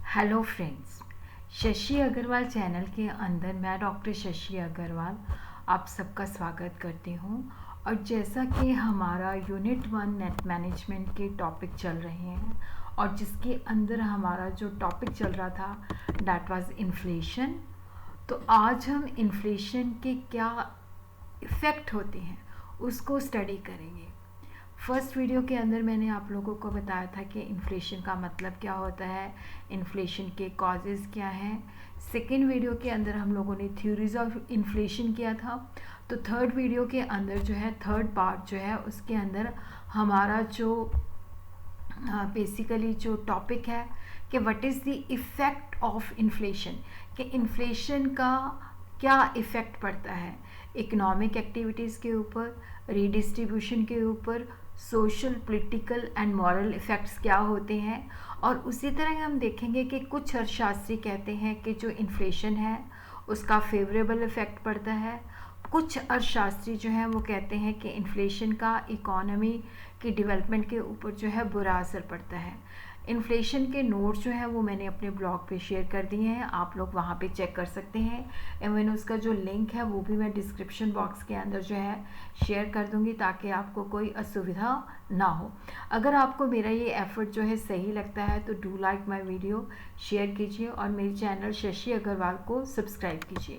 Hello friends, Shashi Agarwal channel के अंदर मैं डॉक्टर शशि अग्रवाल आप सबका स्वागत करती हूँ। और जैसा कि हमारा यूनिट 1 नेट मैनेजमेंट के टॉपिक चल रहे हैं और जिसके अंदर हमारा जो टॉपिक चल रहा था दैट वाज इन्फ्लेशन। तो आज हम इन्फ्लेशन के क्या इफ़ेक्ट होते हैं उसको स्टडी करेंगे। फर्स्ट वीडियो के अंदर मैंने आप लोगों को बताया था कि इन्फ्लेशन का मतलब क्या होता है, इन्फ्लेशन के कॉजेज़ क्या हैं। सेकेंड वीडियो के अंदर हम लोगों ने थ्योरीज ऑफ इन्फ्लेशन किया था। तो थर्ड वीडियो के अंदर जो है, थर्ड पार्ट जो है, उसके अंदर हमारा जो बेसिकली जो टॉपिक है कि what is the effect of inflation, कि इन्फ्लेशन का क्या इफ़ेक्ट पड़ता है इकोनॉमिक एक्टिविटीज़ के ऊपर, रीडिस्ट्रीब्यूशन के ऊपर, social, political and moral effects क्या होते हैं। और उसी तरह हम देखेंगे कि कुछ अर्थशास्त्री कहते हैं कि जो इन्फ्लेशन है उसका फेवरेबल इफ़ेक्ट पड़ता है। कुछ अर्थशास्त्री जो हैं वो कहते हैं कि इन्फ्लेशन का इकोनॉमी की डेवलपमेंट के ऊपर जो है बुरा असर पड़ता है। इन्फ्लेशन के नोट्स जो हैं वो मैंने अपने ब्लॉग पे शेयर कर दिए हैं, आप लोग वहाँ पे चेक कर सकते हैं। एवं उसका जो लिंक है वो भी मैं डिस्क्रिप्शन बॉक्स के अंदर जो है शेयर कर दूँगी ताकि आपको कोई असुविधा ना हो। अगर आपको मेरा ये एफर्ट जो है सही लगता है तो do like my video, share कीजिए और मेरे चैनल शशि अग्रवाल को सब्सक्राइब कीजिए।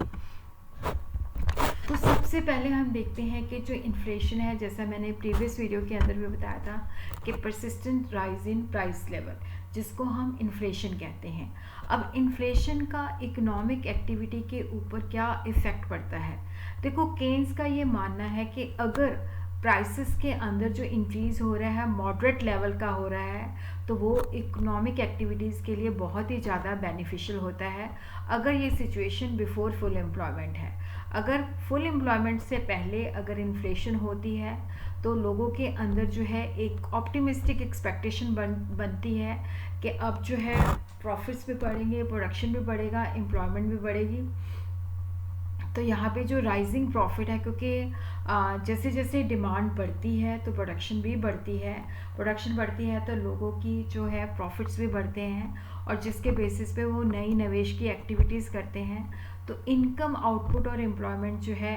तो सबसे पहले हम देखते हैं कि जो इन्फ्लेशन है, जैसा मैंने प्रीवियस वीडियो के अंदर भी बताया था कि persistent rise in price level, जिसको हम इन्फ्लेशन कहते हैं। अब इन्फ्लेशन का इकोनॉमिक एक्टिविटी के ऊपर क्या इफ़ेक्ट पड़ता है। देखो, केन्स का ये मानना है कि अगर प्राइसेस के अंदर जो इंक्रीज़ हो रहा है मॉडरेट लेवल का हो रहा है तो वो इकोनॉमिक एक्टिविटीज़ के लिए बहुत ही ज़्यादा बेनिफिशियल होता है। अगर ये सिचुएशन बिफोर फुल एम्प्लॉयमेंट है, अगर फुल एम्प्लॉयमेंट से पहले अगर इन्फ्लेशन होती है तो लोगों के अंदर जो है एक ऑप्टिमिस्टिक एक्सपेक्टेशन बनती है कि अब जो है प्रॉफिट्स भी बढ़ेंगे, प्रोडक्शन भी बढ़ेगा, एम्प्लॉयमेंट भी बढ़ेगी। तो यहाँ पे जो राइजिंग प्रॉफिट है, क्योंकि जैसे जैसे डिमांड बढ़ती है तो प्रोडक्शन भी बढ़ती है, प्रोडक्शन बढ़ती है तो लोगों की जो है प्रॉफिट्स भी बढ़ते हैं और जिसके बेसिस पे वो नई निवेश की एक्टिविटीज़ करते हैं। तो इनकम, आउटपुट और एम्प्लॉयमेंट जो है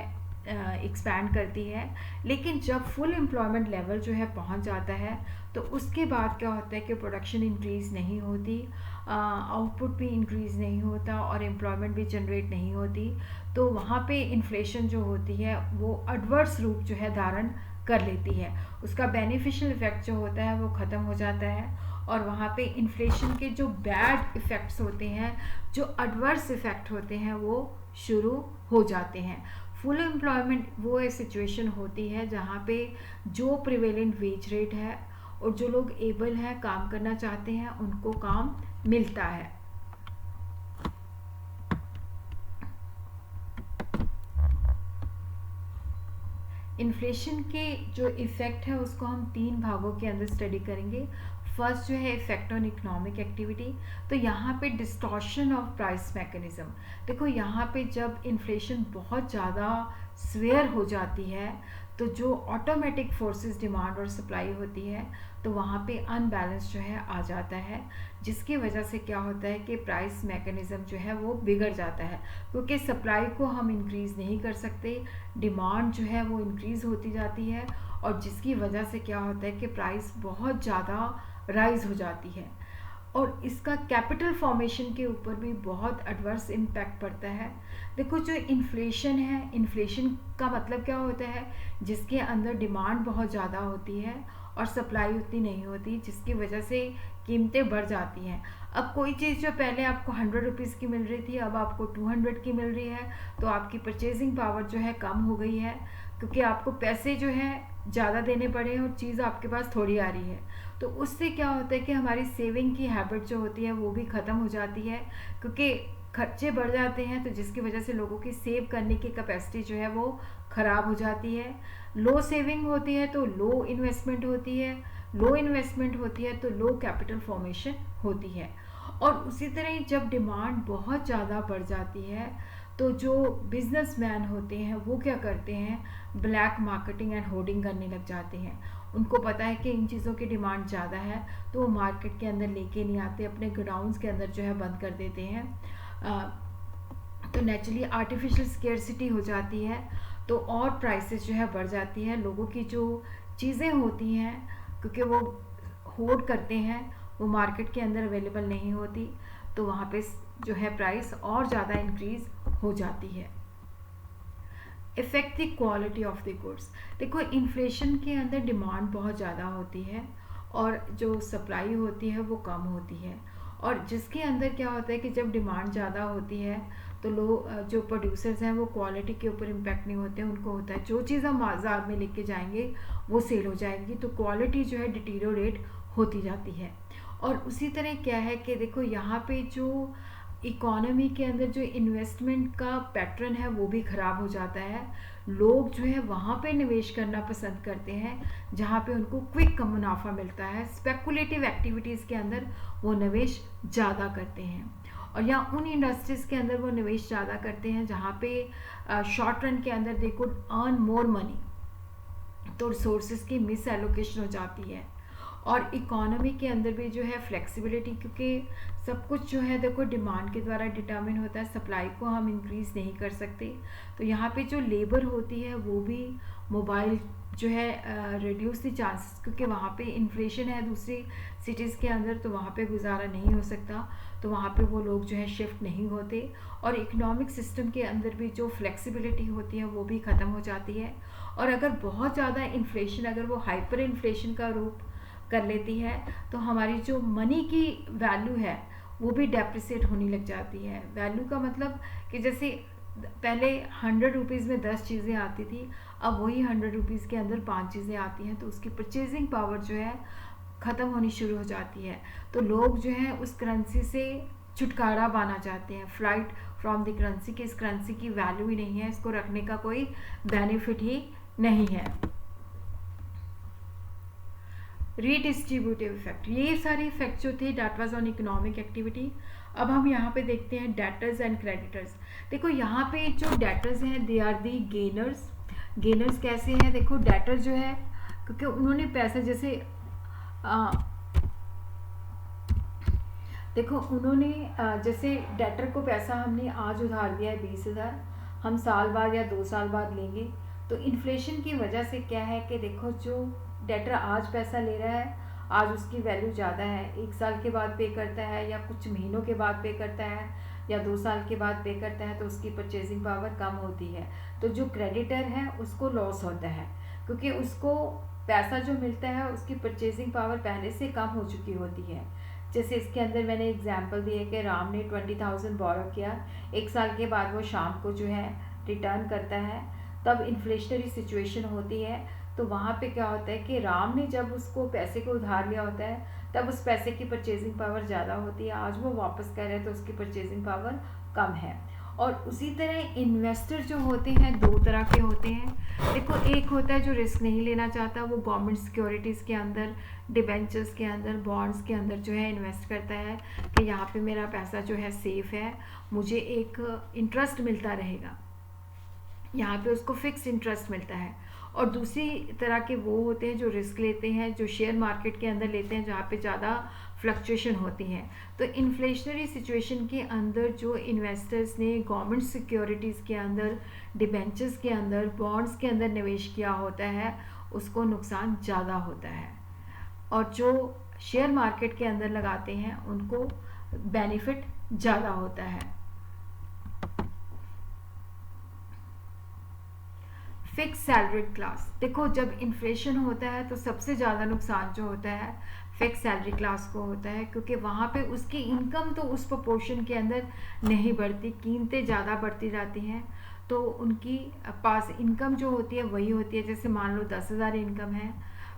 एक्सपैंड करती है। लेकिन जब फुल एम्प्लॉयमेंट लेवल जो है पहुंच जाता है तो उसके बाद क्या होता है कि प्रोडक्शन इंक्रीज़ नहीं होती, आउटपुट भी इंक्रीज़ नहीं होता और एम्प्लॉयमेंट भी जनरेट नहीं होती। तो वहाँ पे इन्फ्लेशन जो होती है वो एडवर्स रूप जो है धारण कर लेती है, उसका बेनिफिशियल इफ़ेक्ट जो होता है वो ख़त्म हो जाता है और वहाँ पे इन्फ्लेशन के जो बैड इफ़ेक्ट्स होते हैं, जो एडवर्स इफ़ेक्ट होते हैं वो शुरू हो जाते हैं। फुल एम्प्लॉयमेंट वो एक सिचुएशन होती है जहाँ पे जो प्रिवेलेंट वेज रेट है और जो लोग एबल हैं, काम करना चाहते हैं, उनको काम मिलता है। इन्फ्लेशन के जो इफ़ेक्ट है उसको हम 3 भागों के अंदर स्टडी करेंगे। फर्स्ट जो है इफेक्ट ऑन इकोनॉमिक एक्टिविटी। तो यहाँ पे डिस्टॉर्शन ऑफ प्राइस मैकेनिज्म। देखो, यहाँ पे जब इन्फ्लेशन बहुत ज़्यादा स्वेयर हो जाती है तो जो ऑटोमेटिक फोर्सेस डिमांड और सप्लाई होती है तो वहाँ पे अनबैलेंस जो है आ जाता है, जिसकी वजह से क्या होता है कि प्राइस मैकेनिज़्म जो है वो बिगड़ जाता है, क्योंकि सप्लाई को हम इंक्रीज़ नहीं कर सकते, डिमांड जो है वो इंक्रीज़ होती जाती है और जिसकी वजह से क्या होता है कि प्राइस बहुत ज़्यादा राइज हो जाती है और इसका कैपिटल फॉर्मेशन के ऊपर भी बहुत एडवर्स इम्पैक्ट पड़ता है। देखो, जो इन्फ्लेशन है, इन्फ्लेशन का मतलब क्या होता है, जिसके अंदर डिमांड बहुत ज़्यादा होती है और सप्लाई उतनी नहीं होती, जिसकी वजह से कीमतें बढ़ जाती हैं। अब कोई चीज़ जो पहले आपको 100 रुपीज़ की मिल रही थी अब आपको 200 की मिल रही है तो आपकी परचेजिंग पावर जो है कम हो गई है, क्योंकि आपको पैसे जो है ज़्यादा देने पड़े हैं और चीज़ आपके पास थोड़ी आ रही है। तो उससे क्या होता है कि हमारी सेविंग की हैबिट जो होती है वो भी ख़त्म हो जाती है, क्योंकि खर्चे बढ़ जाते हैं तो जिसकी वजह से लोगों की सेव करने की कैपेसिटी जो है वो ख़राब हो जाती है। लो सेविंग होती है तो लो इन्वेस्टमेंट होती है, लो इन्वेस्टमेंट होती है तो लो कैपिटल फॉर्मेशन होती है। और उसी तरह जब डिमांड बहुत ज़्यादा बढ़ जाती है तो जो बिजनेसमैन होते हैं वो क्या करते हैं, ब्लैक मार्केटिंग एंड होर्डिंग करने लग जाते हैं उनको पता है कि इन चीज़ों की डिमांड ज़्यादा है, तो वो मार्केट के अंदर लेके नहीं आते, अपने गोडाउन्स के अंदर जो है बंद कर देते हैं। तो नेचुरली आर्टिफिशियल स्केर्सिटी हो जाती है, तो और प्राइसेस जो है बढ़ जाती है। लोगों की जो चीज़ें होती हैं, क्योंकि वो होल्ड करते हैं, वो मार्केट के अंदर अवेलेबल नहीं होती, तो वहाँ पे जो है प्राइस और ज़्यादा इंक्रीज़ हो जाती है। Effect the quality of the goods. देखो, इन्फ्लेशन के अंदर डिमांड बहुत ज़्यादा होती है और जो सप्लाई होती है वो कम होती है, और जिसके अंदर क्या होता है कि जब डिमांड ज़्यादा होती है तो लोग, जो प्रोड्यूसर्स हैं, वो क्वालिटी के ऊपर इम्पैक्ट नहीं होते हैं। उनको होता है जो चीज़ हम बाज़ार में लेके जाएंगे वो सेल हो जाएगी, तो क्वालिटी जो है डिटीरियोरेट होती जाती है। और उसी तरह क्या है कि देखो, यहाँ पे जो इकोनॉमी के अंदर जो इन्वेस्टमेंट का पैटर्न है वो भी ख़राब हो जाता है। लोग जो है वहाँ पे निवेश करना पसंद करते हैं जहाँ पे उनको क्विक मुनाफा मिलता है। स्पेकुलेटिव एक्टिविटीज़ के अंदर वो निवेश ज़्यादा करते हैं, और या उन इंडस्ट्रीज़ के अंदर वो निवेश ज़्यादा करते हैं जहाँ पे शॉर्ट रन के अंदर they could earn more money, तो रिसोर्सेज की मिस एलोकेशन हो जाती है। और इकोनॉमी के अंदर भी जो है फ्लेक्सिबिलिटी, क्योंकि सब कुछ जो है देखो डिमांड के द्वारा डिटर्मिन होता है, सप्लाई को हम इंक्रीज़ नहीं कर सकते, तो यहाँ पे जो लेबर होती है वो भी मोबाइल जो है रिड्यूस द चांसेस, क्योंकि वहाँ पे इन्फ्लेशन है दूसरी सिटीज़ के अंदर, तो वहाँ पे गुजारा नहीं हो सकता, तो वहाँ पे वो लोग जो है शिफ्ट नहीं होते। और इकोनॉमिक सिस्टम के अंदर भी जो फ्लेक्सिबिलिटी होती है वो भी ख़त्म हो जाती है। और अगर बहुत ज़्यादा इन्फ्लेशन, अगर वो हाइपर इन्फ्लेशन का रूप कर लेती है, तो हमारी जो मनी की वैल्यू है वो भी डेप्रिसिएट होने लग जाती है। वैल्यू का मतलब कि जैसे पहले 100 रुपीज़ में 10 चीज़ें आती थी, अब वही 100 रुपीज़ के अंदर 5 चीज़ें आती हैं, तो उसकी परचेजिंग पावर जो है ख़त्म होनी शुरू हो जाती है। तो लोग जो है उस करेंसी से छुटकारा पाना चाहते हैं, फ्लाइट फ्रॉम द करेंसी, कि इस करेंसी की वैल्यू ही नहीं है, इसको रखने का कोई बेनिफिट ही नहीं है। रीडिस्ट्रीब्यूटिव इफेक्ट, ये सारे इफेक्ट जो थे that was on economic activity. अब हम यहाँ पे देखते हैं डेटर्स एंड क्रेडिटर्स। देखो, यहाँ पे जो डेटर्स हैं they are the gainers. Gainers कैसे हैं? देखो, डेटर जो है, क्योंकि उन्होंने पैसा जैसे देखो उन्होंने जैसे डेटर को पैसा हमने आज उधार दिया है 20,000, हम साल बाद या 2 साल बाद लेंगे, तो इन्फ्लेशन की वजह से क्या है कि देखो, जो डेटर आज पैसा ले रहा है, आज उसकी वैल्यू ज़्यादा है, 1 साल के बाद पे करता है या कुछ महीनों के बाद पे करता है या 2 साल के बाद पे करता है, तो उसकी परचेजिंग पावर कम होती है। तो जो क्रेडिटर है उसको लॉस होता है, क्योंकि उसको पैसा जो मिलता है उसकी परचेजिंग पावर पहले से कम हो चुकी होती है। जैसे इसके अंदर मैंने एग्जांपल दिए कि राम ने 20,000 बोरो किया, 1 साल के बाद वो शाम को जो है रिटर्न करता है, तब इन्फ्लेशनरी सिचुएशन होती है, तो वहाँ पे क्या होता है कि राम ने जब उसको पैसे को उधार लिया होता है, तब उस पैसे की परचेजिंग पावर ज़्यादा होती है, आज वो वापस कर रहे हैं तो उसकी परचेजिंग पावर कम है। और उसी तरह इन्वेस्टर जो होते हैं 2 तरह के होते हैं। देखो, एक होता है जो रिस्क नहीं लेना चाहता, वो गवर्नमेंट सिक्योरिटीज़ के अंदर, डिबेंचर्स के अंदर, बॉन्ड्स के अंदर जो है इन्वेस्ट करता है कि यहाँ पे मेरा पैसा जो है सेफ़ है, मुझे एक इंटरेस्ट मिलता रहेगा, यहाँ पे उसको फिक्स इंटरेस्ट मिलता है। और दूसरी तरह के वो होते हैं जो रिस्क लेते हैं, जो शेयर मार्केट के अंदर लेते हैं, जहाँ पे ज़्यादा फ्लक्चुएशन होती हैं। तो इन्फ्लेशनरी सिचुएशन के अंदर जो इन्वेस्टर्स ने गवर्नमेंट सिक्योरिटीज़ के अंदर, डिबेंचर्स के अंदर, बॉन्ड्स के अंदर निवेश किया होता है, उसको नुकसान ज़्यादा होता है, और जो शेयर मार्केट के अंदर लगाते हैं उनको बेनिफिट ज़्यादा होता है। फिक्स सैलरी क्लास, देखो जब इन्फ्लेशन होता है तो सबसे ज़्यादा नुकसान जो होता है फिक्स सैलरी क्लास को होता है, क्योंकि वहाँ पे उसकी इनकम तो उस प्रोपोर्शन के अंदर नहीं बढ़ती, कीमतें ज़्यादा बढ़ती जाती हैं, तो उनकी पास इनकम जो होती है वही होती है। जैसे मान लो 10,000 इनकम है,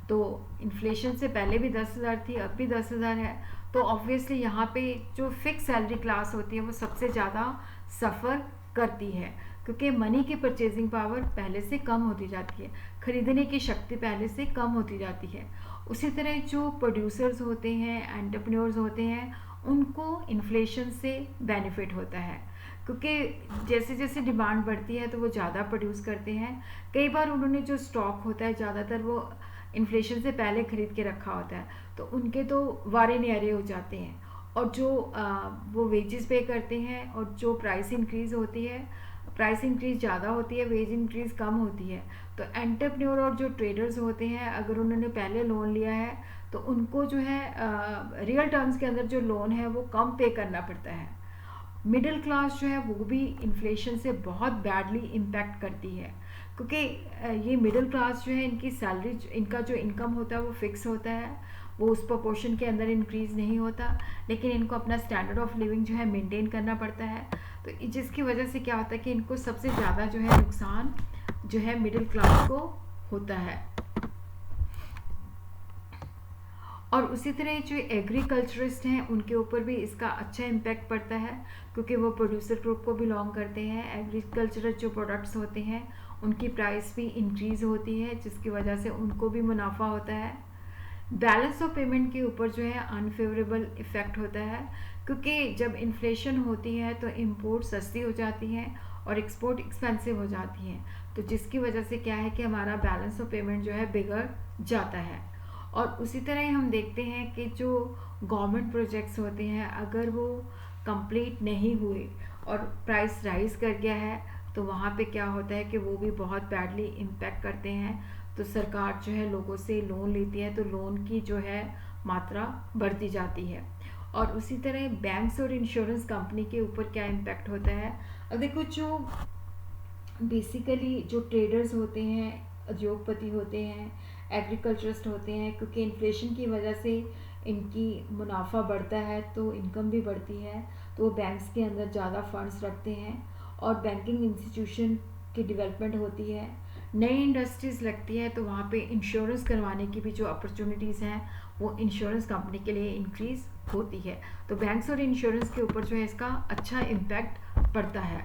तो इन्फ्लेशन से पहले भी 10,000 थी, अब भी 10,000 है, तो ऑब्वियसली यहाँ पे जो फिक्स सैलरी क्लास होती है वो सबसे ज़्यादा सफ़र करती है, क्योंकि मनी की परचेजिंग पावर पहले से कम होती जाती है, खरीदने की शक्ति पहले से कम होती जाती है। उसी तरह जो प्रोड्यूसर्स होते हैं, एंटरप्रेन्योर्स होते हैं, उनको इन्फ्लेशन से बेनिफिट होता है, क्योंकि जैसे जैसे डिमांड बढ़ती है तो वो ज़्यादा प्रोड्यूस करते हैं। कई बार उन्होंने जो स्टॉक होता है ज़्यादातर वो इन्फ्लेशन से पहले खरीद के रखा होता है, तो उनके तो वारे न्यारे हो जाते हैं। और जो वो वेजेस पे करते हैं और जो प्राइस इंक्रीज़ होती है, प्राइस इंक्रीज़ ज़्यादा होती है, वेज इंक्रीज़ कम होती है। तो एंटरप्रेन्योर और जो ट्रेडर्स होते हैं, अगर उन्होंने पहले लोन लिया है तो उनको जो है रियल टर्म्स के अंदर जो लोन है वो कम पे करना पड़ता है। मिडिल क्लास जो है वो भी इन्फ्लेशन से बहुत बैडली इम्पैक्ट करती है, क्योंकि ये मिडिल क्लास जो है, इनकी सैलरी, इनका जो इनकम होता है वो फिक्स होता है, वो उस प्रोपोर्शन के अंदर इंक्रीज़ नहीं होता, लेकिन इनको अपना स्टैंडर्ड ऑफ लिविंग जो है मेंटेन करना पड़ता है। तो जिसकी वजह से क्या होता है कि इनको सबसे ज़्यादा जो है नुकसान जो है मिडिल क्लास को होता है। और उसी तरह जो एग्रीकल्चरिस्ट हैं उनके ऊपर भी इसका अच्छा इम्पैक्ट पड़ता है, क्योंकि वो प्रोड्यूसर ग्रुप को बिलोंग करते हैं। एग्रीकल्चरल जो प्रोडक्ट्स होते हैं उनकी प्राइस भी इंक्रीज़ होती है, जिसकी वजह से उनको भी मुनाफा होता है। बैलेंस ऑफ पेमेंट के ऊपर जो है अनफेवरेबल इफ़ेक्ट होता है, क्योंकि जब इन्फ्लेशन होती है तो इंपोर्ट सस्ती हो जाती हैं और एक्सपोर्ट एक्सपेंसिव हो जाती हैं, तो जिसकी वजह से क्या है कि हमारा बैलेंस ऑफ पेमेंट जो है बिगड़ जाता है। और उसी तरह हम देखते हैं कि जो गवर्नमेंट प्रोजेक्ट्स होते हैं, अगर वो कंप्लीट नहीं हुए और प्राइस राइज कर गया है, तो वहाँ पे क्या होता है कि वो भी बहुत बैडली इम्पैक्ट करते हैं। तो सरकार जो है लोगों से लोन लेती है, तो लोन की जो है मात्रा बढ़ती जाती है। और उसी तरह बैंक्स और इंश्योरेंस कंपनी के ऊपर क्या इम्पैक्ट होता है। अब देखो, जो बेसिकली जो ट्रेडर्स होते हैं, उद्योगपति होते हैं, एग्रीकल्चरिस्ट होते हैं, क्योंकि इन्फ्लेशन की वजह से इनकी मुनाफा बढ़ता है तो इनकम भी बढ़ती है, तो वो बैंक्स के अंदर ज़्यादा फंड्स रखते हैं और बैंकिंग इंस्टीट्यूशन की डेवलपमेंट होती है, नई इंडस्ट्रीज़ लगती है, तो वहाँ पे इंश्योरेंस करवाने की भी जो अपॉर्चुनिटीज़ हैं वो इंश्योरेंस कंपनी के लिए इंक्रीज़ होती है। तो बैंक्स और इंश्योरेंस के ऊपर जो है इसका अच्छा इम्पैक्ट पड़ता है।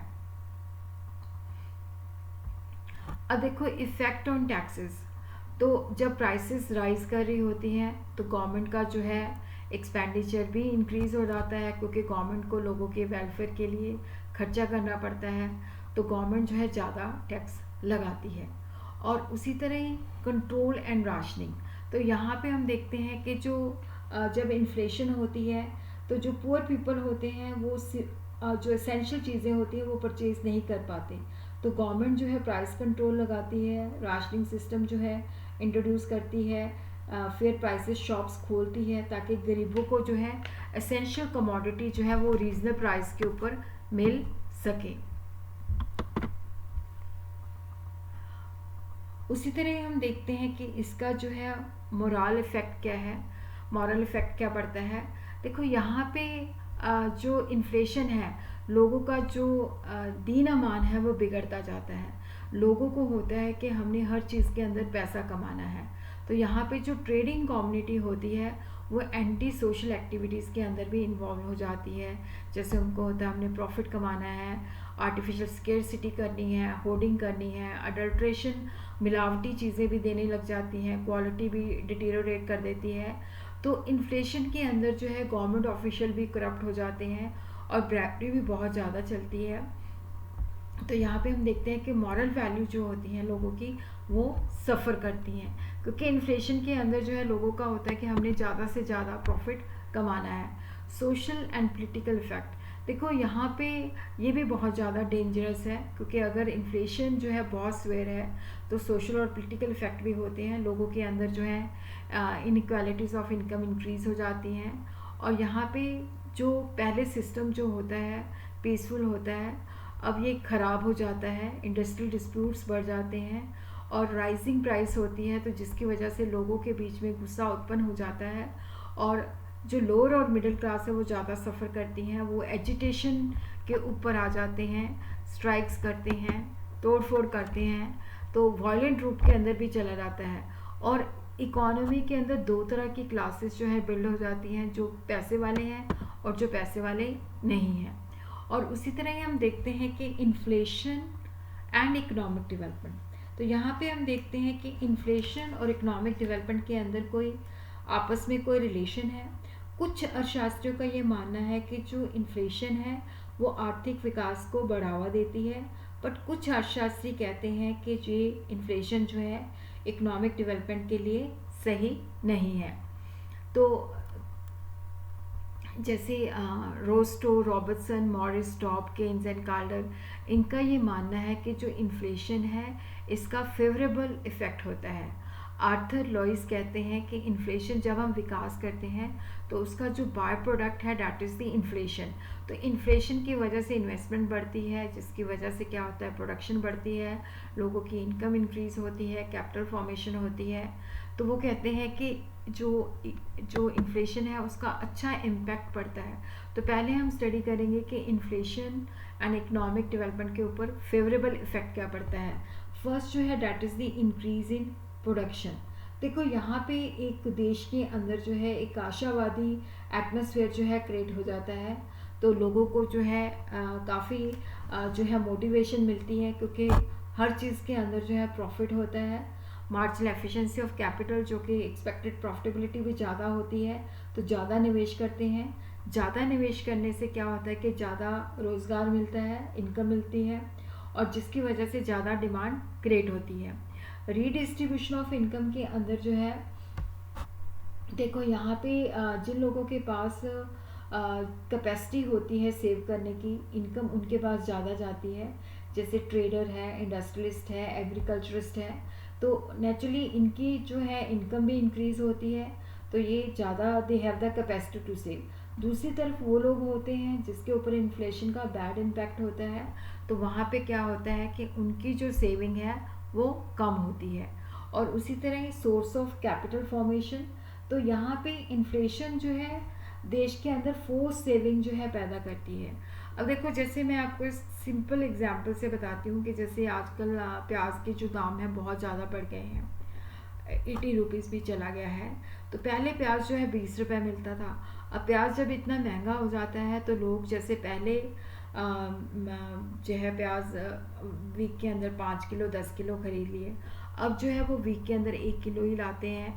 अब देखो इफ़ेक्ट ऑन टैक्सेस। तो जब प्राइसेस राइज कर रही होती हैं तो गवर्नमेंट का जो है एक्सपेंडिचर भी इंक्रीज़ हो जाता है, क्योंकि गवर्नमेंट को लोगों के वेलफेयर के लिए खर्चा करना पड़ता है, तो गवर्नमेंट जो है ज़्यादा टैक्स लगाती है। और उसी तरह ही कंट्रोल एंड राशनिंग। तो यहाँ पे हम देखते हैं कि जो जब इन्फ्लेशन होती है तो जो पुअर पीपल होते हैं वो जो एसेंशियल चीज़ें होती हैं वो परचेज़ नहीं कर पाते, तो गवर्नमेंट जो है प्राइस कंट्रोल लगाती है, राशनिंग सिस्टम जो है इंट्रोड्यूस करती है, फेयर प्राइसेस शॉप्स खोलती है, ताकि गरीबों को जो है एसेंशियल कमोडिटी जो है वो रीजनल प्राइस के ऊपर मिल सके। उसी तरह हम देखते हैं कि इसका जो है मोरल इफ़ेक्ट क्या है, मॉरल इफ़ेक्ट क्या पड़ता है। देखो यहाँ पे जो इन्फ्लेशन है, लोगों का जो दीन अमान है वो बिगड़ता जाता है। लोगों को होता है कि हमने हर चीज़ के अंदर पैसा कमाना है, तो यहाँ पे जो ट्रेडिंग कम्युनिटी होती है वो एंटी सोशल एक्टिविटीज़ के अंदर भी इन्वॉल्व हो जाती है। जैसे उनको होता है हमने प्रॉफिट कमाना है, आर्टिफिशियल स्केर्सिटी करनी है, होर्डिंग करनी है, अडल्ट्रेशन, मिलावटी चीज़ें भी देने लग जाती हैं, क्वालिटी भी डिटेरियोरेट कर देती है। तो इन्फ्लेशन के अंदर जो है गवर्नमेंट ऑफिशियल भी करप्ट हो जाते हैं और ब्रैबरी भी बहुत ज़्यादा चलती है। तो यहाँ पे हम देखते हैं कि मॉरल वैल्यू जो होती हैं लोगों की वो सफ़र करती हैं, क्योंकि इन्फ्लेशन के अंदर जो है लोगों का होता है कि हमने ज़्यादा से ज़्यादा प्रॉफिट कमाना है। Social and political effect. देखो यहाँ पे ये भी बहुत ज़्यादा डेंजरस है, क्योंकि अगर इन्फ्लेशन जो है बहुत स्वेयर है तो सोशल और पॉलिटिकल इफ़ेक्ट भी होते हैं। लोगों के अंदर जो है इनइक्वालिटीज़ ऑफ इनकम इंक्रीज़ हो जाती हैं, और यहाँ पे जो पहले सिस्टम जो होता है पीसफुल होता है, अब ये ख़राब हो जाता है, इंडस्ट्रियल डिस्प्यूट्स बढ़ जाते हैं और राइजिंग प्राइस होती है, तो जिसकी वजह से लोगों के बीच में गुस्सा उत्पन्न हो जाता है, और जो लोअर और मिडिल क्लास है वो ज़्यादा सफ़र करती हैं, वो एजिटेशन के ऊपर आ जाते हैं, स्ट्राइक्स करते हैं, तोड़ फोड़ करते हैं, तो वायलेंट रूप के अंदर भी चला जाता है। और इकोनॉमी के अंदर दो तरह की क्लासेस जो है बिल्ड हो जाती हैं, जो पैसे वाले हैं और जो पैसे वाले नहीं हैं। और उसी तरह ही हम देखते हैं कि इन्फ्लेशन एंड इकोनॉमिक डेवलपमेंट। तो यहाँ पे हम देखते हैं कि इन्फ्लेशन और इकोनॉमिक डेवलपमेंट के अंदर कोई आपस में कोई रिलेशन है। कुछ अर्थशास्त्रियों का ये मानना है कि जो इन्फ्लेशन है वो आर्थिक विकास को बढ़ावा देती है, बट कुछ अर्थशास्त्री कहते हैं कि ये इन्फ्लेशन जो है इकोनॉमिक डेवलपमेंट के लिए सही नहीं है। तो जैसे Rosto, Robertson, Morris, डॉब, Keynes and कार्डर, इनका ये मानना है कि जो इन्फ्लेशन है इसका फेवरेबल इफ़ेक्ट होता है। आर्थर लॉइस कहते हैं कि इन्फ्लेशन जब हम विकास करते हैं तो उसका जो बाय प्रोडक्ट है डैट इज़ द इन्फ्लेशन। तो इन्फ्लेशन की वजह से इन्वेस्टमेंट बढ़ती है, जिसकी वजह से क्या होता है, प्रोडक्शन बढ़ती है, लोगों की इनकम इंक्रीज़ होती है, कैपिटल फॉर्मेशन होती है। तो वो कहते हैं कि जो जो इन्फ्लेशन है उसका अच्छा इम्पैक्ट पड़ता है। तो पहले हम स्टडी करेंगे कि इन्फ्लेशन एंड इकोनॉमिक डेवलपमेंट के ऊपर फेवरेबल इफेक्ट क्या पड़ता है। फर्स्ट जो है that is the increase in production. देखो यहाँ पे एक देश के अंदर जो है एक आशावादी एटमॉस्फेयर जो है क्रिएट हो जाता है, तो लोगों को जो है काफ़ी जो है मोटिवेशन मिलती है, क्योंकि हर चीज़ के अंदर जो है प्रॉफिट होता है। मार्जिनल एफिशिएंसी ऑफ कैपिटल, जो कि एक्सपेक्टेड प्रॉफिटेबिलिटी भी ज़्यादा होती है, तो ज़्यादा निवेश करते हैं। ज़्यादा निवेश करने से क्या होता है कि ज़्यादा रोज़गार मिलता है, इनकम मिलती है, और जिसकी वजह से ज़्यादा डिमांड क्रिएट होती है। रीडिस्ट्रीब्यूशन ऑफ इनकम के अंदर जो है, देखो यहाँ पे जिन लोगों के पास कैपेसिटी होती है सेव करने की, इनकम उनके पास ज़्यादा जाती है। जैसे ट्रेडर है, इंडस्ट्रियलिस्ट है, एग्रीकल्चरिस्ट है, तो नेचुरली इनकी जो है इनकम भी इंक्रीज़ होती है, तो ये ज़्यादा they have the capacity to save. दूसरी तरफ वो लोग होते हैं जिसके ऊपर इन्फ्लेशन का बैड इम्पैक्ट होता है, तो वहाँ पे क्या होता है कि उनकी जो सेविंग है वो कम होती है। और उसी तरह सोर्स ऑफ कैपिटल फॉर्मेशन, तो यहाँ पे इन्फ्लेशन जो है देश के अंदर फोर्स सेविंग जो है पैदा करती है। अब देखो, जैसे मैं आपको इस सिंपल एग्जांपल से बताती हूँ कि जैसे आजकल प्याज के जो दाम है बहुत ज़्यादा बढ़ गए हैं, 80 रुपीज़ भी चला गया है। तो पहले प्याज जो है 20 रुपये मिलता था। अब प्याज जब इतना महंगा हो जाता है तो लोग जैसे पहले जो है प्याज वीक के अंदर 5 किलो 10 किलो खरीद लिए, अब जो है वो वीक के अंदर 1 किलो ही लाते हैं,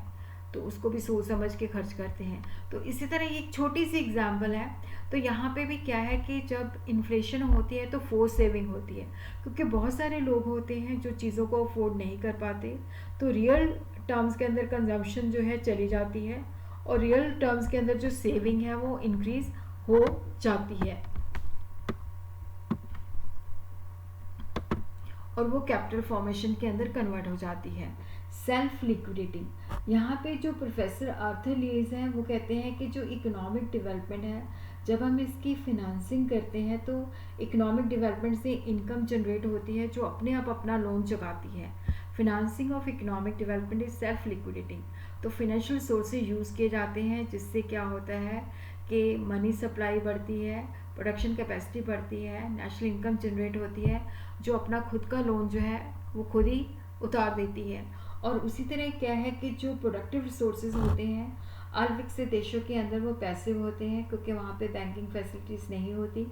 तो उसको भी सोच समझ के खर्च करते हैं। तो इसी तरह ये एक छोटी सी एग्जांपल है। तो यहाँ पे भी क्या है कि जब इन्फ्लेशन होती है तो फोर्स सेविंग होती है, क्योंकि बहुत सारे लोग होते हैं जो चीज़ों को अफोर्ड नहीं कर पाते, तो रियल टर्म्स के अंदर कंजम्पशन जो है चली जाती है, और रियल टर्म्स के अंदर जो सेविंग है वो इंक्रीज हो जाती है, और वो कैपिटल फॉर्मेशन के अंदर कन्वर्ट हो जाती है। सेल्फ लिक्विडिटी, यहाँ पे जो प्रोफेसर आर्थर लीज हैं वो कहते हैं कि जो इकोनॉमिक डेवलपमेंट है, जब हम इसकी फिनेंसिंग करते हैं तो इकोनॉमिक डेवलपमेंट से इनकम जनरेट होती है जो अपने आप अपना लोन चुकाती है। Financing of economic development is self liquidity. तो फिनेंशियल सोर्सेज यूज़ किए जाते हैं जिससे क्या होता है कि मनी सप्लाई बढ़ती है, प्रोडक्शन कैपेसिटी बढ़ती है, नेशनल इनकम जनरेट होती है, जो अपना खुद का लोन जो है वो खुद ही उतार देती है। और उसी तरह क्या है कि जो प्रोडक्टिव रिसोर्सेज होते हैं, अविकसित देशों के अंदर वो पैसिव होते हैं, क्योंकि वहाँ पे बैंकिंग फैसिलिटीज़ नहीं होती।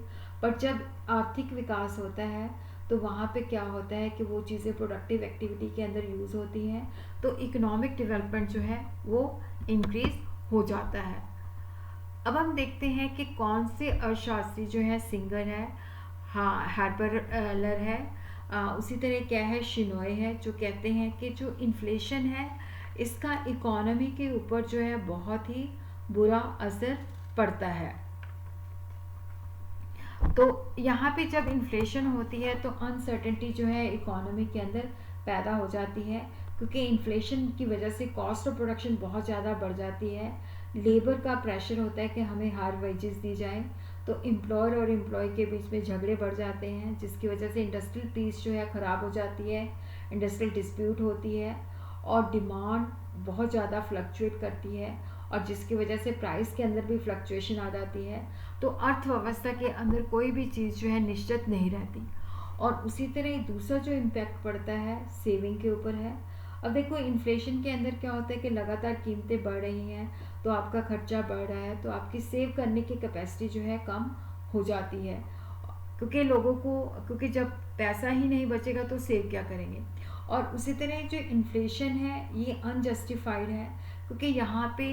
पर जब आर्थिक विकास होता है तो वहाँ पे क्या होता है कि वो चीज़ें प्रोडक्टिव एक्टिविटी के अंदर यूज़ होती हैं, तो इकोनॉमिक डेवलपमेंट जो है वो इंक्रीज हो जाता है। अब हम देखते हैं कि कौन से अर्थशास्त्री जो है, सिंगर है, हाँ हार्परलर है, उसी तरह क्या है, शिनोय है, जो कहते हैं कि जो इन्फ्लेशन है इसका इकोनॉमी के ऊपर जो है बहुत ही बुरा असर पड़ता है। तो यहाँ पे जब इन्फ्लेशन होती है तो अनसर्टेनिटी जो है इकोनॉमी के अंदर पैदा हो जाती है, क्योंकि इन्फ्लेशन की वजह से कॉस्ट ऑफ प्रोडक्शन बहुत ज़्यादा बढ़ जाती है। लेबर का प्रेशर होता है कि हमें हायर वेजेस दी जाए, तो एम्प्लॉयर और एम्प्लॉय के बीच में झगड़े बढ़ जाते हैं, जिसकी वजह से इंडस्ट्रियल पीस जो है ख़राब हो जाती है, इंडस्ट्रियल डिस्प्यूट होती है, और डिमांड बहुत ज़्यादा फ्लक्चुएट करती है, और जिसकी वजह से प्राइस के अंदर भी फ्लक्चुएशन आ जाती है। तो अर्थव्यवस्था के अंदर कोई भी चीज़ जो है निश्चित नहीं रहती। और उसी तरह दूसरा जो इम्पैक्ट पड़ता है सेविंग के ऊपर है। अब देखो, इन्फ्लेशन के अंदर क्या होता है कि लगातार कीमतें बढ़ रही हैं, तो आपका खर्चा बढ़ रहा है, तो आपकी सेव करने की कैपेसिटी जो है कम हो जाती है, क्योंकि लोगों को, क्योंकि जब पैसा ही नहीं बचेगा तो सेव क्या करेंगे। और उसी तरह जो इन्फ्लेशन है ये अनजस्टिफाइड है, क्योंकि यहाँ पे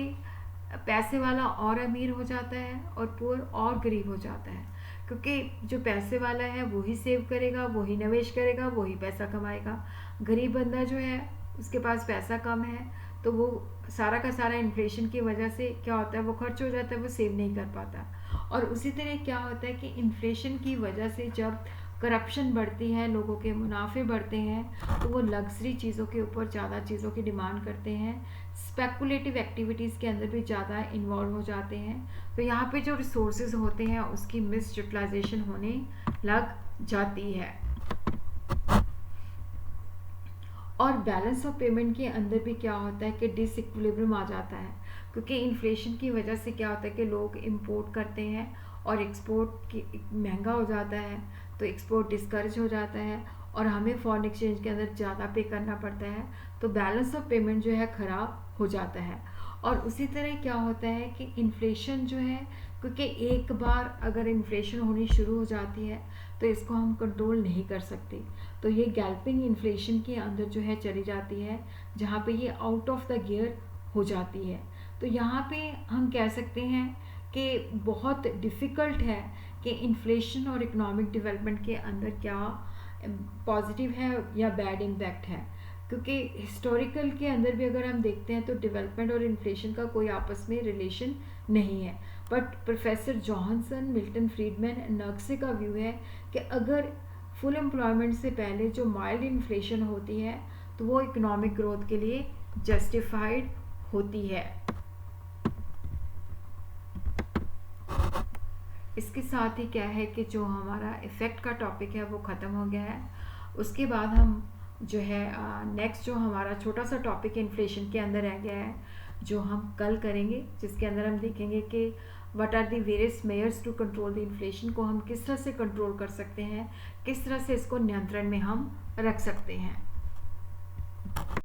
पैसे वाला और अमीर हो जाता है और पुअर और गरीब हो जाता है, क्योंकि जो पैसे वाला है वही सेव करेगा, वही निवेश करेगा, वही पैसा कमाएगा। गरीब बंदा जो है उसके पास पैसा कम है, तो वो सारा का सारा इन्फ्लेशन की वजह से क्या होता है, वो खर्च हो जाता है, वो सेव नहीं कर पाता। और उसी तरह क्या होता है कि इन्फ्लेशन की वजह से जब करप्शन बढ़ती है, लोगों के मुनाफे बढ़ते हैं, तो वो लग्जरी चीज़ों के ऊपर ज़्यादा चीज़ों की डिमांड करते हैं, स्पेकुलेटिव एक्टिविटीज़ के अंदर भी ज़्यादा इन्वॉल्व हो जाते हैं। तो यहाँ पे जो रिसोर्सेज होते हैं उसकी मिस यूटिलाइजेशन होने लग जाती है। और बैलेंस ऑफ पेमेंट के अंदर भी क्या होता है कि डिसइक्विलिब्रियम आ जाता है, क्योंकि इन्फ्लेशन की वजह से क्या होता है कि लोग इंपोर्ट करते हैं और एक्सपोर्ट की महंगा हो जाता है, तो एक्सपोर्ट डिस्करेज हो जाता है और हमें फॉरेन एक्सचेंज के अंदर ज़्यादा पे करना पड़ता है, तो बैलेंस ऑफ पेमेंट जो है ख़राब हो जाता है। और उसी तरह क्या होता है कि इन्फ्लेशन जो है, क्योंकि एक बार अगर इन्फ्लेशन होनी शुरू हो जाती है तो इसको हम कंट्रोल नहीं कर सकते, तो ये गैल्पिंग इन्फ्लेशन के अंदर जो है चली जाती है, जहाँ पे ये आउट ऑफ द गियर हो जाती है। तो यहाँ पे हम कह सकते हैं कि बहुत डिफ़िकल्ट है कि इन्फ्लेशन और इकोनॉमिक डेवलपमेंट के अंदर क्या पॉजिटिव है या बैड इम्पैक्ट है, क्योंकि हिस्टोरिकल के अंदर भी अगर हम देखते हैं तो डेवलपमेंट और इन्फ्लेशन का कोई आपस में रिलेशन नहीं है। But professor Johnson, Milton Friedman, Nurkse का व्यू है कि अगर फुल एम्प्लॉयमेंट से पहले जो माइल्ड इन्फ्लेशन होती है तो वो इकोनॉमिक ग्रोथ के लिए जस्टिफाइड होती है। इसके साथ ही क्या है कि जो हमारा इफ़ेक्ट का टॉपिक है वो ख़त्म हो गया है। उसके बाद हम जो है नेक्स्ट जो हमारा छोटा सा टॉपिक इन्फ्लेशन के अंदर रह गया है, जो हम कल करेंगे, जिसके अंदर हम देखेंगे कि what are the various measures to control the inflation, को हम किस तरह से कंट्रोल कर सकते हैं, किस तरह से इसको नियंत्रण में हम रख सकते हैं।